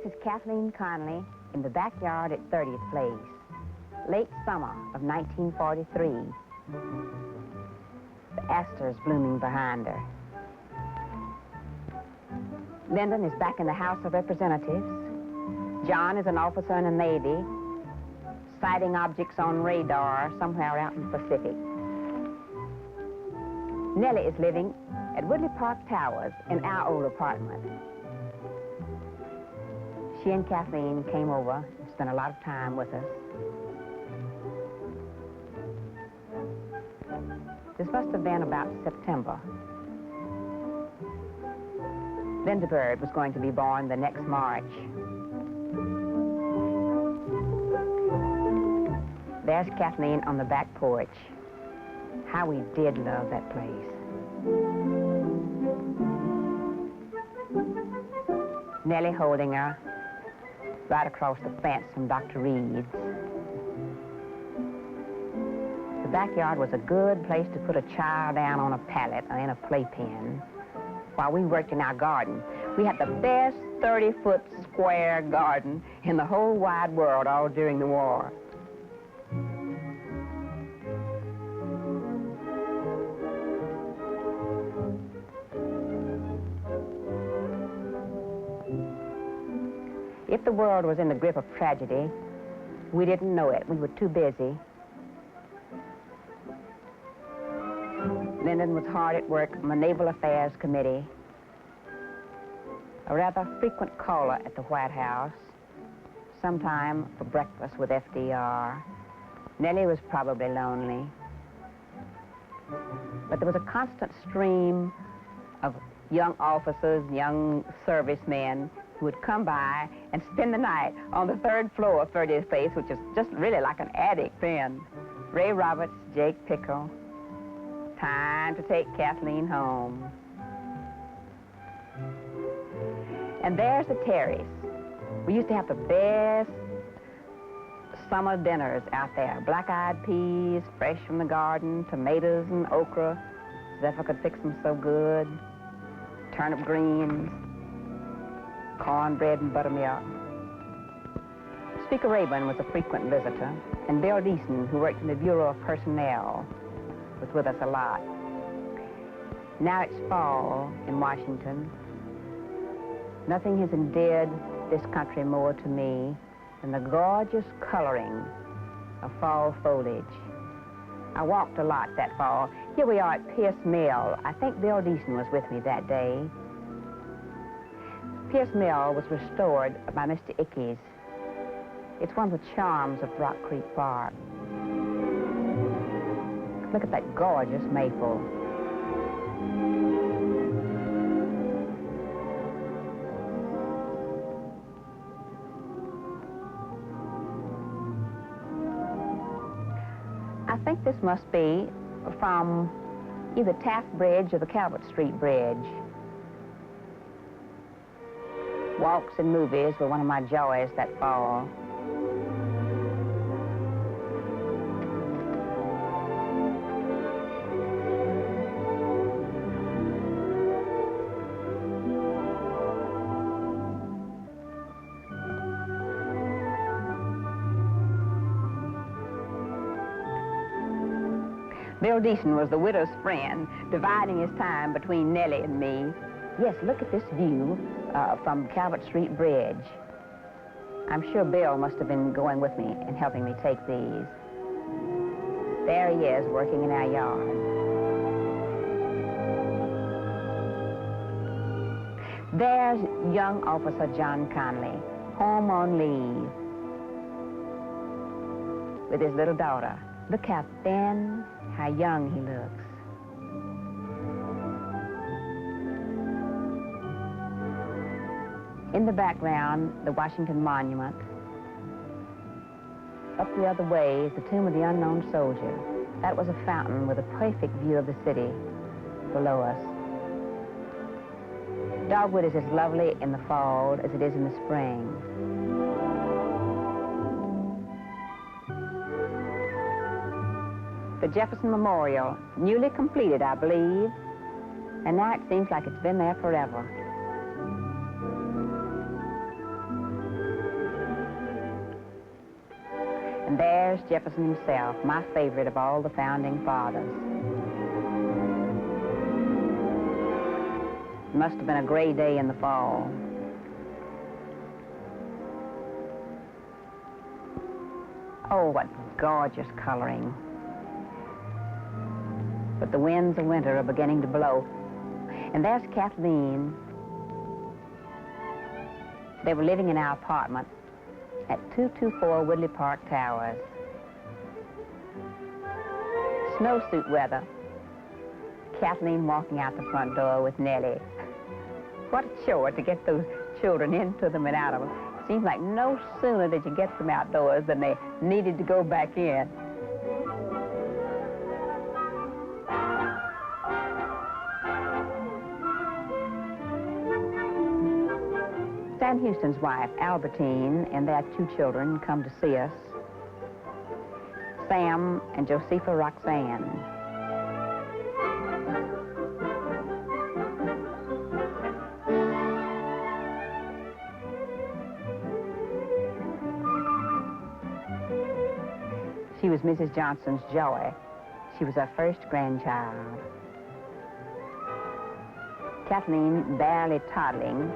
This is Kathleen Connally in the backyard at 30th Place. Late summer of 1943. The asters blooming behind her. Lyndon is back in the House of Representatives. John is an officer in the Navy, sighting objects on radar somewhere out in the Pacific. Nellie is living at Woodley Park Towers in our old apartment. She and Kathleen came over and spent a lot of time with us. This must have been about September. Linda Bird was going to be born the next March. There's Kathleen on the back porch. How we did love that place. Nellie holding her right across the fence from Dr. Reed's. The backyard was a good place to put a child down on a pallet or in a playpen while we worked in our garden. We had the best 30-foot square garden in the whole wide world all during the war. If the world was in the grip of tragedy, we didn't know it. We were too busy. Lyndon was hard at work on the Naval Affairs Committee, a rather frequent caller at the White House, sometime for breakfast with FDR. Nellie was probably lonely. But there was a constant stream of young officers, young servicemen who would come by and spend the night on the third floor of 30th Place, which is just really like an attic then. Ray Roberts, Jake Pickle. Time to take Kathleen home. And there's the terrace. We used to have the best summer dinners out there. Black-eyed peas, fresh from the garden, tomatoes and okra. Zephyr could fix them so good. Turnip greens, cornbread and buttermilk. Speaker Rayburn was a frequent visitor, and Bill Deason, who worked in the Bureau of Personnel, was with us a lot. Now it's fall in Washington. Nothing has endeared this country more to me than the gorgeous coloring of fall foliage. I walked a lot that fall. Here we are at Pierce Mill. I think Bill Deason was with me that day. Pierce Mill was restored by Mr. Ickes. It's one of the charms of Rock Creek Park. Look at that gorgeous maple. I think this must be from either Taft Bridge or the Calvert Street Bridge. Walks and movies were one of my joys that fall. Bill Deason was the widow's friend, dividing his time between Nellie and me. Yes, look at this view from Calvert Street Bridge. I'm sure Bill must have been going with me and helping me take these. There he is, working in our yard. There's young Officer John Connally, home on leave, with his little daughter. Look how thin, how young he looks. In the background, the Washington Monument. Up the other way is the Tomb of the Unknown Soldier. That was a fountain with a perfect view of the city below us. Dogwood is as lovely in the fall as it is in the spring. The Jefferson Memorial, newly completed, I believe, and now it seems like it's been there forever. And there's Jefferson himself, my favorite of all the founding fathers. It must have been a gray day in the fall. Oh, what gorgeous coloring. But the winds of winter are beginning to blow. And there's Kathleen. They were living in our apartment at 224 Woodley Park Towers. Snowsuit weather. Kathleen walking out the front door with Nellie. What a chore to get those children into them and out of them. Seems like no sooner did you get them outdoors than they needed to go back in. Sam Houston's wife, Albertine, and their 2 children come to see us. Sam and Josepha Roxanne. She was Mrs. Johnson's joy. She was our first grandchild. Kathleen, barely toddling,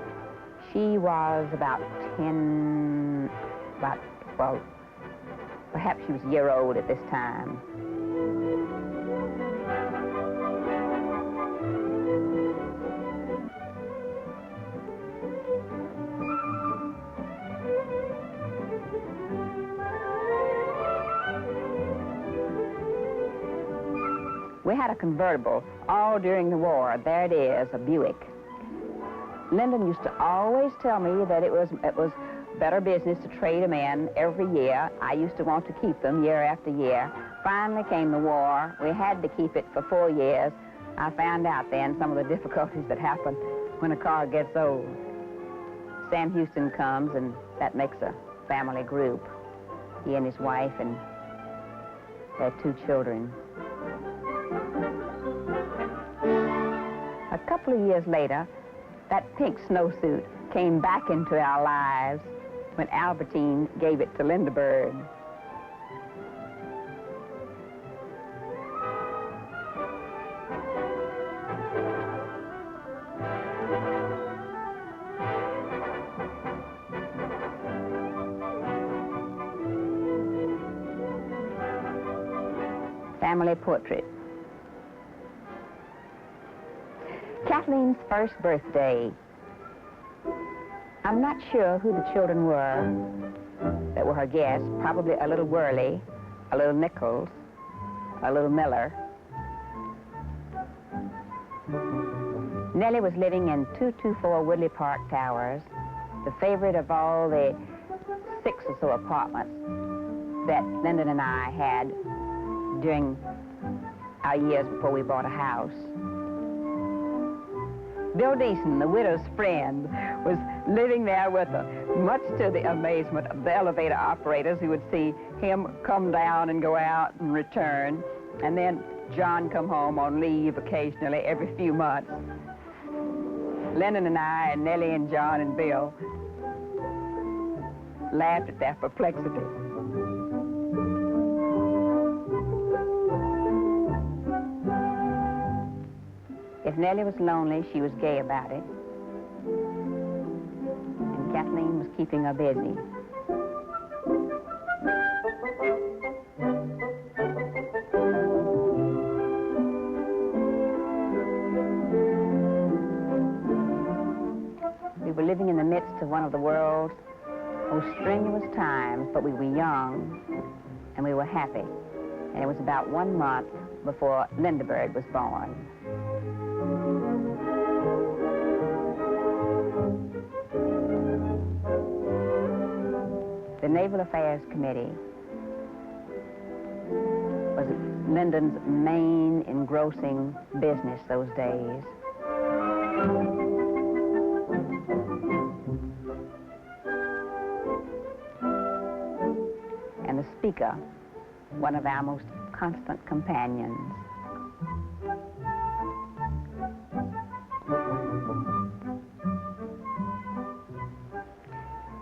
she was about 10, well, perhaps she was a year old at this time. We had a convertible all during the war. There it is, a Buick. Lyndon used to always tell me that it was better business to trade them in every year. I used to want to keep them year after year. Finally came the war. We had to keep it for 4 years. I found out then some of the difficulties that happen when a car gets old. Sam Houston comes, and that makes a family group. He and his wife and their 2 children. A couple of years later, that pink snowsuit came back into our lives when Albertine gave it to Lindbergh. Family portrait. Kathleen's first birthday. I'm not sure who the children were that were her guests. Probably a little Worley, a little Nichols, a little Miller. Nellie was living in 224 Woodley Park Towers, the favorite of all the 6 or so apartments that Lyndon and I had during our years before we bought a house. Bill Deason, the widow's friend, was living there with her, much to the amazement of the elevator operators who would see him come down and go out and return, and then John come home on leave occasionally every few months. Lyndon and I and Nellie and John and Bill laughed at their perplexity. If Nellie was lonely, she was gay about it. And Kathleen was keeping her busy. We were living in the midst of one of the world's most strenuous times, but we were young and we were happy. And it was about 1 month before Lindbergh was born. The Naval Affairs Committee was Lyndon's main engrossing business those days. And the Speaker, one of our most constant companions.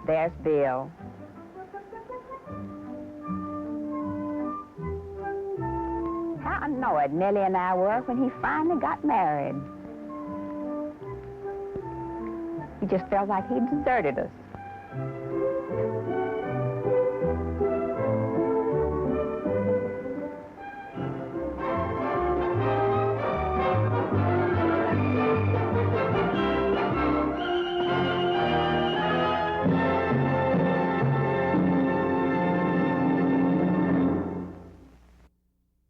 There's Bill. paranoid Nellie and I were when he finally got married. He just felt like he'd deserted us.